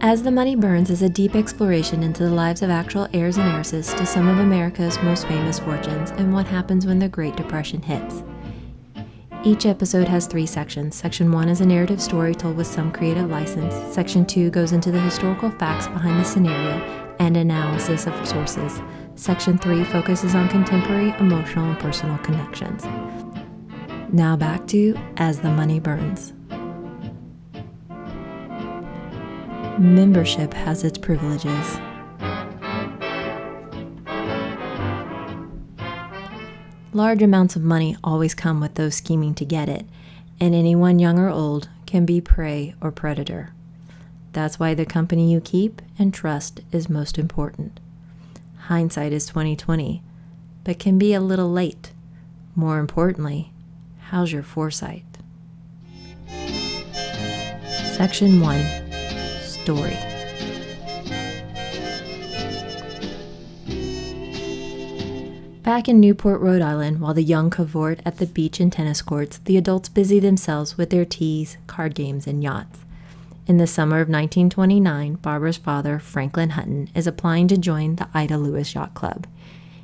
As the Money Burns is a deep exploration into the lives of actual heirs and heiresses to some of America's most famous fortunes and what happens when the Great Depression hits. Each episode has 3 sections. Section 1 is a narrative story told with some creative license. Section 2 goes into the historical facts behind the scenario and analysis of sources. Section 3 focuses on contemporary, emotional, and personal connections. Now back to As the Money Burns. Membership has its privileges. Large amounts of money always come with those scheming to get it, and anyone young or old can be prey or predator. That's why the company you keep and trust is most important. Hindsight is 20/20, but can be a little late. More importantly, how's your foresight? Section 1. Story. Back in Newport, Rhode Island, while the young cavort at the beach and tennis courts, the adults busy themselves with their teas, card games, and yachts. In the summer of 1929, Barbara's father, Franklin Hutton, is applying to join the Ida Lewis Yacht Club.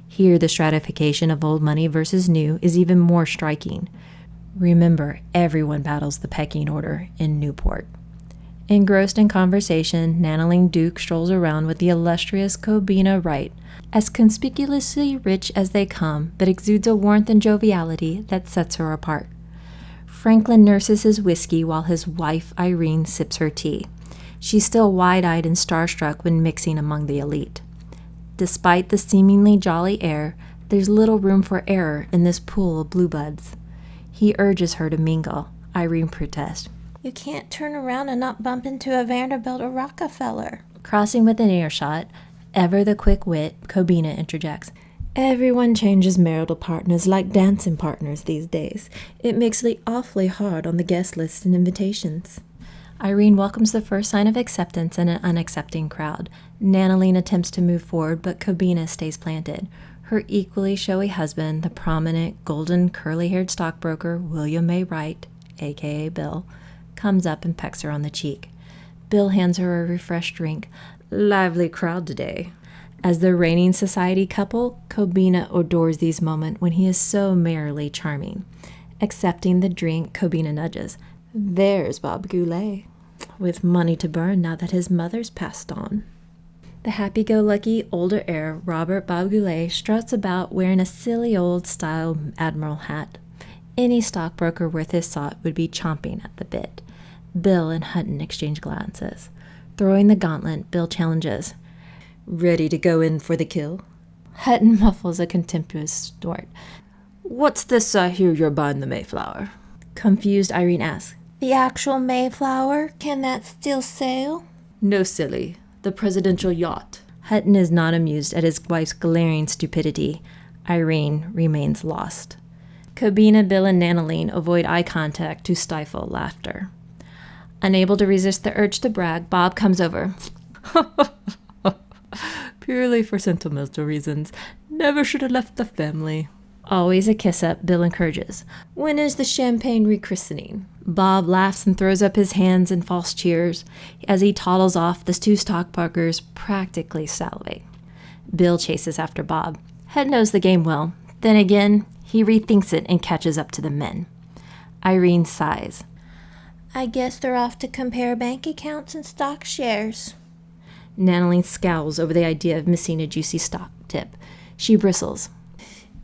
Here, the stratification of old money versus new is even more striking. Remember, everyone battles the pecking order in Newport. Engrossed in conversation, Nanaline Duke strolls around with the illustrious Cobina Wright, as conspicuously rich as they come, but exudes a warmth and joviality that sets her apart. Franklin nurses his whiskey while his wife, Irene, sips her tea. She's still wide-eyed and starstruck when mixing among the elite. Despite the seemingly jolly air, there's little room for error in this pool of bluebuds. He urges her to mingle. Irene protests. You can't turn around and not bump into a Vanderbilt or Rockefeller. Crossing within earshot, ever the quick wit, Cobina interjects. Everyone changes marital partners like dancing partners these days. It makes it awfully hard on the guest list and invitations. Irene welcomes the first sign of acceptance in an unaccepting crowd. Nanaline attempts to move forward, but Cobina stays planted. Her equally showy husband, the prominent, golden, curly-haired stockbroker, William A. Wright, a.k.a. Bill, comes up and pecks her on the cheek. Bill hands her a refreshed drink. Lively crowd today. As the reigning society couple, Cobina adores these moments when he is so merrily charming. Accepting the drink, Cobina nudges. There's Bob Goulet, with money to burn now that his mother's passed on. The happy-go-lucky older heir, Robert Bob Goulet, struts about wearing a silly old-style admiral hat. Any stockbroker worth his salt would be chomping at the bit. Bill and Hutton exchange glances. Throwing the gauntlet, Bill challenges. Ready to go in for the kill? Hutton muffles a contemptuous snort. What's this I hear you're buying the Mayflower? Confused, Irene asks. The actual Mayflower? Can that still sail? No, silly. The presidential yacht. Hutton is not amused at his wife's glaring stupidity. Irene remains lost. Cobina, Bill, and Nanaline avoid eye contact to stifle laughter. Unable to resist the urge to brag, Bob comes over. Purely for sentimental reasons. Never should have left the family. Always a kiss-up, Bill encourages. When is the champagne rechristening? Bob laughs and throws up his hands in false cheers. As he toddles off, the 2 stockbrokers practically salivate. Bill chases after Bob. Head knows the game well. Then again, he rethinks it and catches up to the men. Irene sighs. I guess they're off to compare bank accounts and stock shares. Nanaline scowls over the idea of missing a juicy stock tip. She bristles.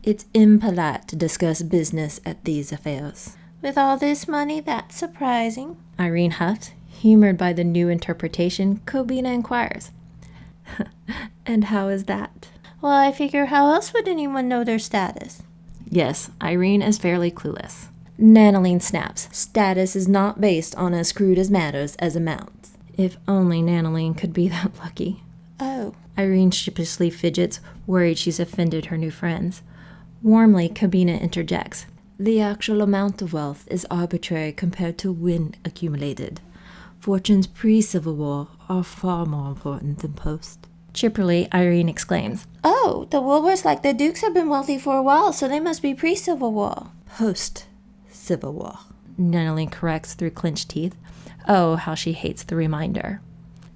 It's impolite to discuss business at these affairs. With all this money, that's surprising. Irene huffed. Humored by the new interpretation, Cobina inquires. And how is that? Well, I figure how else would anyone know their status? Yes, Irene is fairly clueless. Nanaline snaps. Status is not based on as crude as matters as amounts. If only Nanaline could be that lucky. Oh. Irene sheepishly fidgets, worried she's offended her new friends. Warmly, Cobina interjects. The actual amount of wealth is arbitrary compared to when accumulated. Fortunes pre-Civil War are far more important than post. Chipperly, Irene exclaims. Oh, the Woolworths like the Dukes have been wealthy for a while, so they must be pre-Civil War. Post-Civil War. Nanaline corrects through clenched teeth. Oh, how she hates the reminder.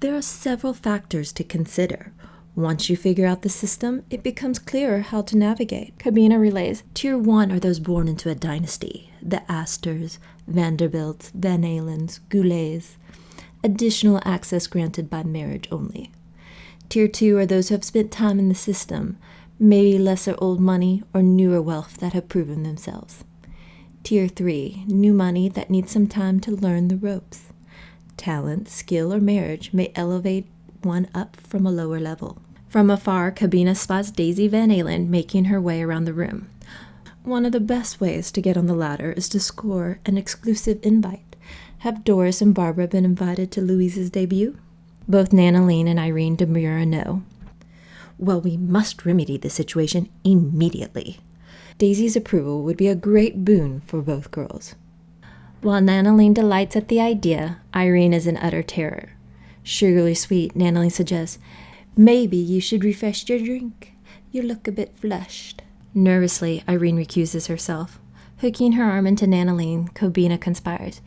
There are several factors to consider. Once you figure out the system, it becomes clearer how to navigate. Cabina relays. Tier 1 are those born into a dynasty. The Astors, Vanderbilts, Van Alens, Goulets. Additional access granted by marriage only. Tier 2 are those who have spent time in the system, maybe lesser old money or newer wealth that have proven themselves. Tier 3, new money that needs some time to learn the ropes. Talent, skill, or marriage may elevate one up from a lower level. From afar, Cabina spots Daisy Van Alen making her way around the room. One of the best ways to get on the ladder is to score an exclusive invite. Have Doris and Barbara been invited to Louise's debut? Both Nanaline and Irene demur a no. Well, we must remedy the situation immediately. Daisy's approval would be a great boon for both girls. While Nanaline delights at the idea, Irene is in utter terror. Sugarly sweet, Nanaline suggests, "Maybe you should refresh your drink. You look a bit flushed." Nervously, Irene recuses herself. Hooking her arm into Nanaline, Cabina conspires.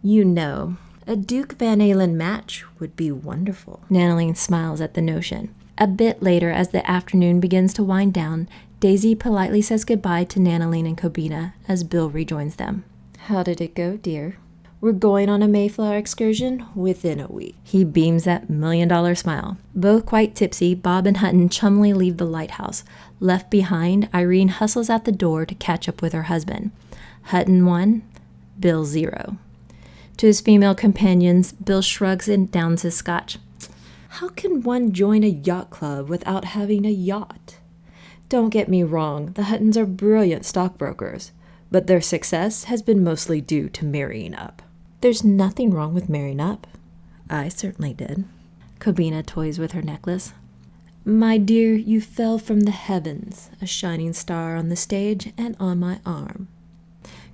"You know, a Duke Van Alen match would be wonderful." Nanaline smiles at the notion. A bit later, as the afternoon begins to wind down, Daisy politely says goodbye to Nanaline and Cabina as Bill rejoins them. "How did it go, dear?" "We're going on a Mayflower excursion within a week." He beams that $1,000,000 smile. Both quite tipsy, Bob and Hutton chumily leave the lighthouse. Left behind, Irene hustles out the door to catch up with her husband. Hutton 1, Bill 0. To his female companions, Bill shrugs and downs his scotch. "How can one join a yacht club without having a yacht? Don't get me wrong, the Huttons are brilliant stockbrokers, but their success has been mostly due to marrying up." "There's nothing wrong with marrying up. I certainly did." Cabina toys with her necklace. "My dear, you fell from the heavens, a shining star on the stage and on my arm."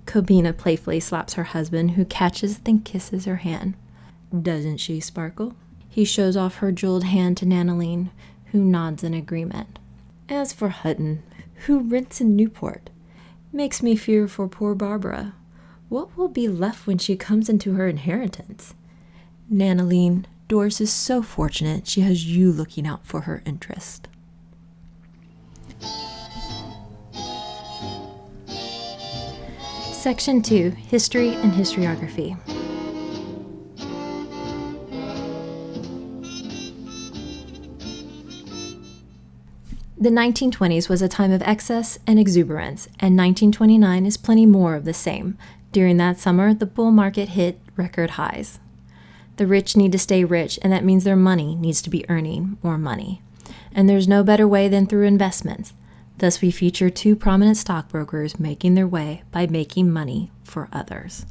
Cabina playfully slaps her husband, who catches then kisses her hand. "Doesn't she sparkle?" He shows off her jeweled hand to Nanaline, who nods in agreement. As for Hutton, who rents in Newport, makes me fear for poor Barbara. What will be left when she comes into her inheritance? Nanaline, Doris is so fortunate she has you looking out for her interest. Section 2, History and Historiography. The 1920s was a time of excess and exuberance, and 1929 is plenty more of the same. During that summer, the bull market hit record highs. The rich need to stay rich, and that means their money needs to be earning more money. And there's no better way than through investments. Thus, we feature two prominent stockbrokers making their way by making money for others.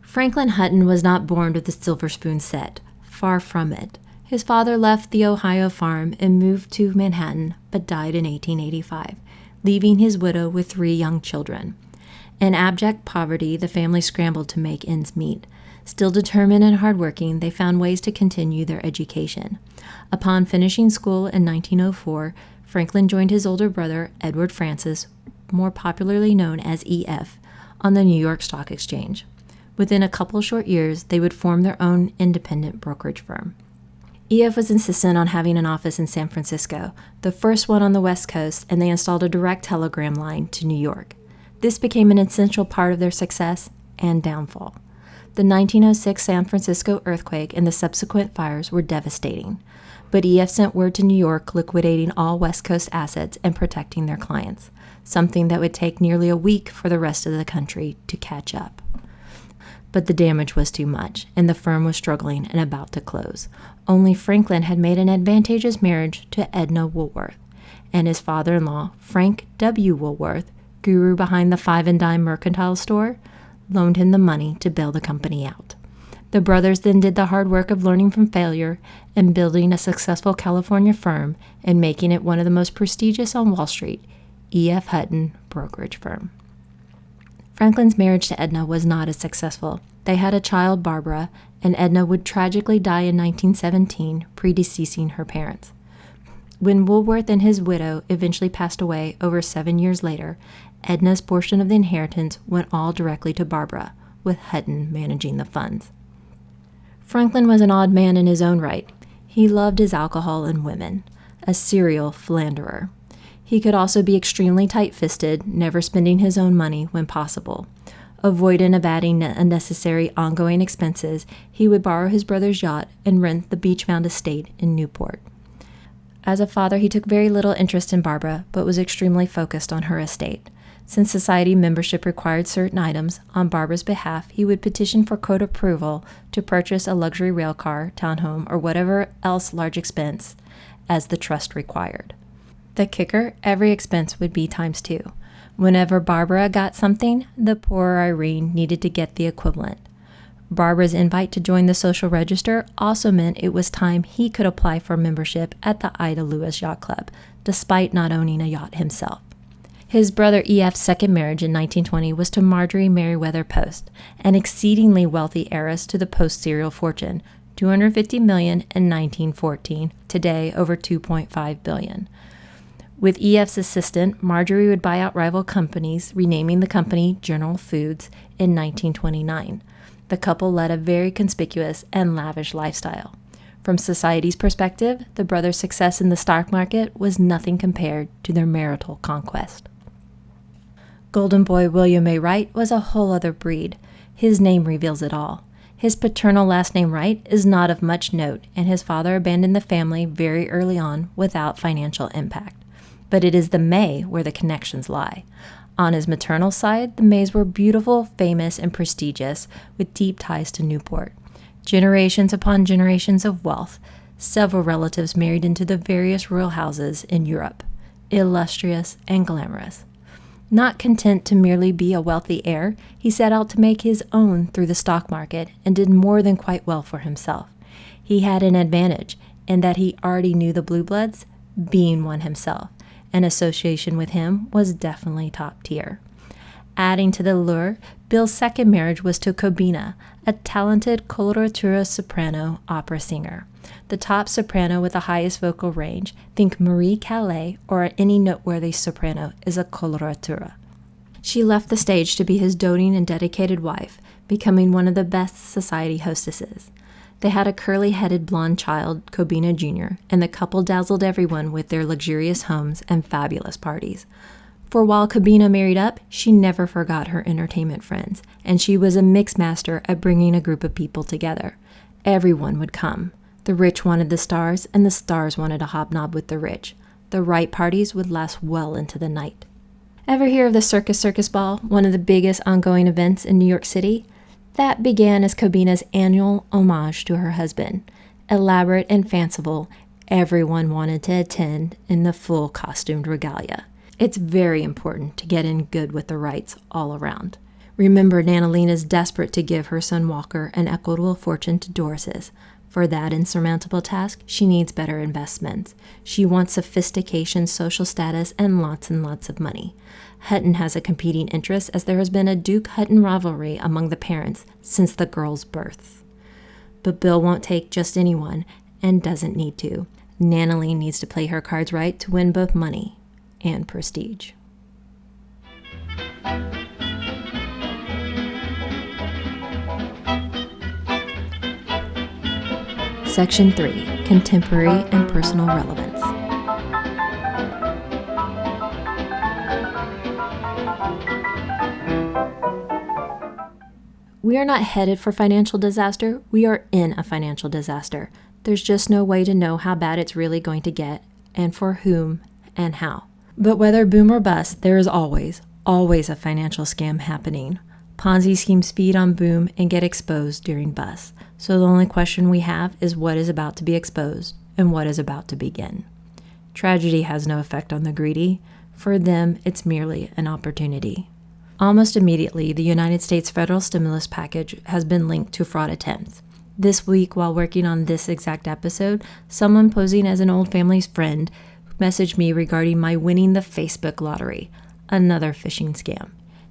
Franklin Hutton was not born with the silver spoon set. Far from it. His father left the Ohio farm and moved to Manhattan, but died in 1885, leaving his widow with 3 young children. In abject poverty, the family scrambled to make ends meet. Still determined and hardworking, they found ways to continue their education. Upon finishing school in 1904, Franklin joined his older brother, Edward Francis, more popularly known as EF, on the New York Stock Exchange. Within a couple short years, they would form their own independent brokerage firm. EF was insistent on having an office in San Francisco, the first one on the West Coast, and they installed a direct telegram line to New York. This became an essential part of their success and downfall. The 1906 San Francisco earthquake and the subsequent fires were devastating, but EF sent word to New York liquidating all West Coast assets and protecting their clients, something that would take nearly a week for the rest of the country to catch up. But the damage was too much, and the firm was struggling and about to close. Only Franklin had made an advantageous marriage to Edna Woolworth, and his father-in-law, Frank W. Woolworth, guru behind the Five and Dime mercantile store, loaned him the money to bail the company out. The brothers then did the hard work of learning from failure and building a successful California firm and making it one of the most prestigious on Wall Street, E.F. Hutton Brokerage Firm. Franklin's marriage to Edna was not as successful. They had a child, Barbara, and Edna would tragically die in 1917, predeceasing her parents. When Woolworth and his widow eventually passed away over 7 years later, Edna's portion of the inheritance went all directly to Barbara, with Hutton managing the funds. Franklin was an odd man in his own right. He loved his alcohol and women, a serial philanderer. He could also be extremely tight-fisted, never spending his own money when possible. Avoidant of adding unnecessary ongoing expenses, he would borrow his brother's yacht and rent the beachbound estate in Newport. As a father, he took very little interest in Barbara, but was extremely focused on her estate. Since society membership required certain items, on Barbara's behalf, he would petition for court approval to purchase a luxury railcar, townhome, or whatever else large expense as the trust required. The kicker, every expense would be times 2. Whenever Barbara got something, the poor Irene needed to get the equivalent. Barbara's invite to join the social register also meant it was time he could apply for membership at the Ida Lewis Yacht Club, despite not owning a yacht himself. His brother E.F.'s second marriage in 1920 was to Marjorie Merriweather Post, an exceedingly wealthy heiress to the Post serial fortune, $250 million in 1914, today over $2.5 billion. With E.F.'s assistant, Marjorie would buy out rival companies, renaming the company General Foods in 1929. The couple led a very conspicuous and lavish lifestyle. From society's perspective, the brothers' success in the stock market was nothing compared to their marital conquest. Golden boy William A. Wright was a whole other breed. His name reveals it all. His paternal last name Wright is not of much note, and his father abandoned the family very early on without financial impact. But it is the May where the connections lie. On his maternal side, the Mays were beautiful, famous, and prestigious, with deep ties to Newport. Generations upon generations of wealth, several relatives married into the various royal houses in Europe, illustrious and glamorous. Not content to merely be a wealthy heir, he set out to make his own through the stock market and did more than quite well for himself. He had an advantage in that he already knew the Blue Bloods, being one himself. An association with him was definitely top tier. Adding to the lure, Bill's second marriage was to Cobina, a talented coloratura soprano opera singer. The top soprano with the highest vocal range, think Marie Calais or any noteworthy soprano, is a coloratura. She left the stage to be his doting and dedicated wife, becoming one of the best society hostesses. They had a curly-headed blonde child, Cobina Jr., and the couple dazzled everyone with their luxurious homes and fabulous parties. For while Cobina married up, she never forgot her entertainment friends, and she was a mixmaster at bringing a group of people together. Everyone would come. The rich wanted the stars, and the stars wanted to hobnob with the rich. The right parties would last well into the night. Ever hear of the Circus Ball, one of the biggest ongoing events in New York City? That began as Cobina's annual homage to her husband. Elaborate and fanciful, everyone wanted to attend in the full costumed regalia. It's very important to get in good with the rights all around. Remember, Nanalina is desperate to give her son Walker an equitable fortune to Doris's. For that insurmountable task, she needs better investments. She wants sophistication, social status, and lots of money. Hutton has a competing interest as there has been a Duke-Hutton rivalry among the parents since the girl's birth. But Bill won't take just anyone, and doesn't need to. Nanaline needs to play her cards right to win both money and prestige. Section 3. Contemporary and Personal Relevance. We are not headed for financial disaster, we are in a financial disaster. There's just no way to know how bad it's really going to get, and for whom, and how. But whether boom or bust, there is always a financial scam happening. Ponzi schemes feed on boom and get exposed during bust. So the only question we have is what is about to be exposed and what is about to begin. Tragedy has no effect on the greedy. For them, it's merely an opportunity. Almost immediately, the United States federal stimulus package has been linked to fraud attempts. This week, while working on this exact episode, someone posing as an old family's friend messaged me regarding my winning the Facebook lottery, another phishing scam.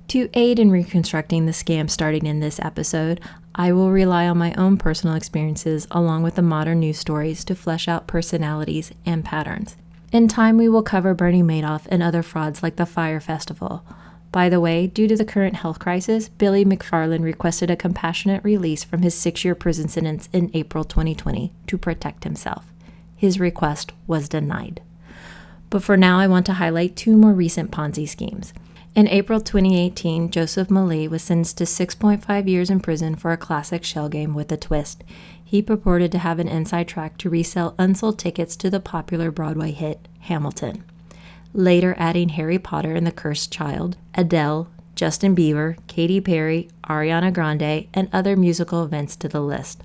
To aid in reconstructing the scam starting in this episode, I will rely on my own personal experiences along with the modern news stories to flesh out personalities and patterns. In time, we will cover Bernie Madoff and other frauds like the Fire Festival. By the way, due to the current health crisis, Billy McFarland requested a compassionate release from his 6-year prison sentence in April 2020 to protect himself. His request was denied. But for now, I want to highlight 2 more recent Ponzi schemes. In April 2018, Joseph Malee was sentenced to 6.5 years in prison for a classic shell game with a twist. He purported to have an inside track to resell unsold tickets to the popular Broadway hit, Hamilton. Later adding Harry Potter and the Cursed Child, Adele, Justin Bieber, Katy Perry, Ariana Grande, and other musical events to the list.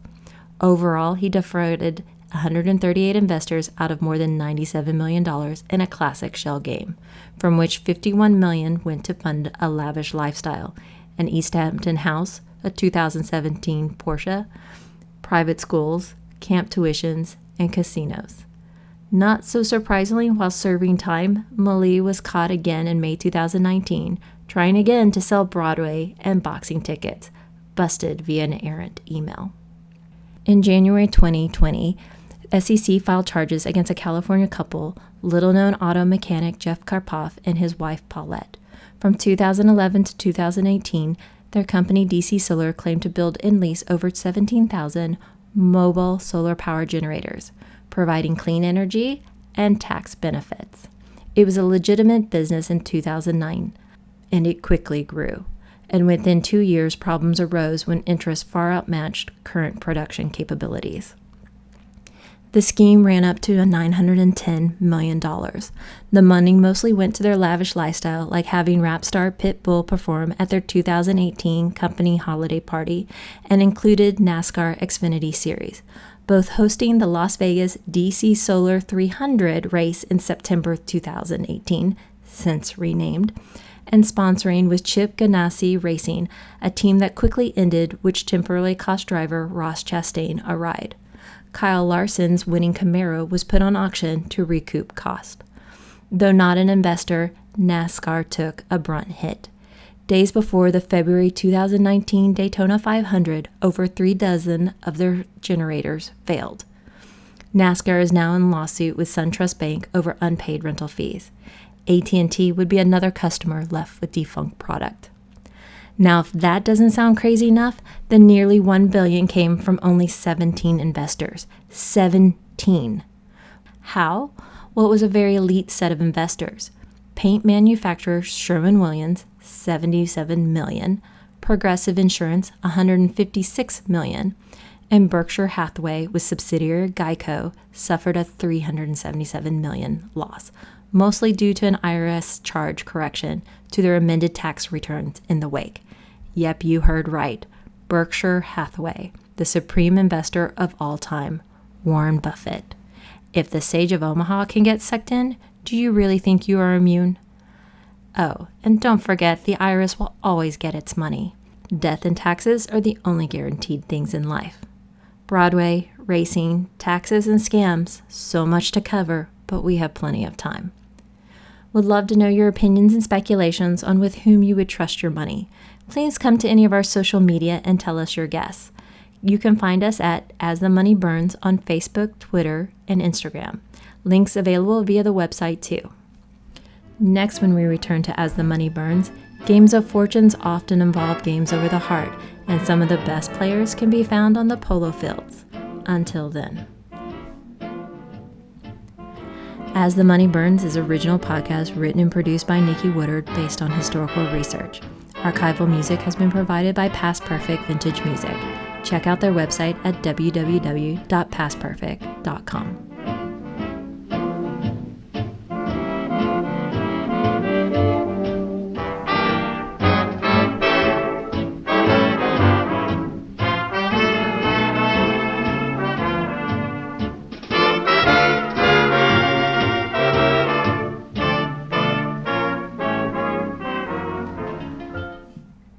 Overall, he defrauded 138 investors out of more than $97 million in a classic shell game, from which $51 million went to fund a lavish lifestyle, an East Hampton house, a 2017 Porsche, private schools, camp tuitions, and casinos. Not so surprisingly, while serving time, Malee was caught again in May 2019, trying again to sell Broadway and boxing tickets, busted via an errant email. In January 2020, SEC filed charges against a California couple, little-known auto mechanic Jeff Karpoff and his wife Paulette. From 2011 to 2018, their company DC Solar claimed to build and lease over 17,000 mobile solar power generators, providing clean energy and tax benefits. It was a legitimate business in 2009, and it quickly grew. And within 2 years, problems arose when interest far outmatched current production capabilities. The scheme ran up to $910 million. The money mostly went to their lavish lifestyle, like having rap star Pitbull perform at their 2018 company holiday party, and included Nascar Xfinity series, both hosting the Las Vegas DC Solar 300 race in September 2018, since renamed, and sponsoring with Chip Ganassi Racing, a team that quickly ended, which temporarily cost driver Ross Chastain a ride. Kyle Larson's winning Camaro was put on auction to recoup cost. Though not an investor, Nascar took a brunt hit. Days before the February 2019 Daytona 500, over 3 dozen of their generators failed. Nascar is now in lawsuit with SunTrust Bank over unpaid rental fees. AT&T would be another customer left with defunct product. Now, if that doesn't sound crazy enough, the nearly $1 billion came from only 17 investors. 17. How? Well, it was a very elite set of investors. Paint manufacturer Sherwin-Williams, $77 million, Progressive Insurance, $156 million, and Berkshire Hathaway, with subsidiary Geico, suffered a $377 million loss, mostly due to an IRS charge correction to their amended tax returns in the wake. Yep, you heard right. Berkshire Hathaway, the supreme investor of all time, Warren Buffett. If the Sage of Omaha can get sucked in, do you really think you are immune? Oh, and don't forget, the IRS will always get its money. Death and taxes are the only guaranteed things in life. Broadway, racing, taxes, and scams, so much to cover, but we have plenty of time. Would love to know your opinions and speculations on with whom you would trust your money. Please come to any of our social media and tell us your guess. You can find us at As the Money Burns on Facebook, Twitter, and Instagram. Links available via the website too. Next, when we return to As the Money Burns, games of fortunes often involve games over the heart, and some of the best players can be found on the polo fields. Until then. As the Money Burns is an original podcast written and produced by Nikki Woodard based on historical research. Archival music has been provided by Past Perfect Vintage Music. Check out their website at www.pastperfect.com.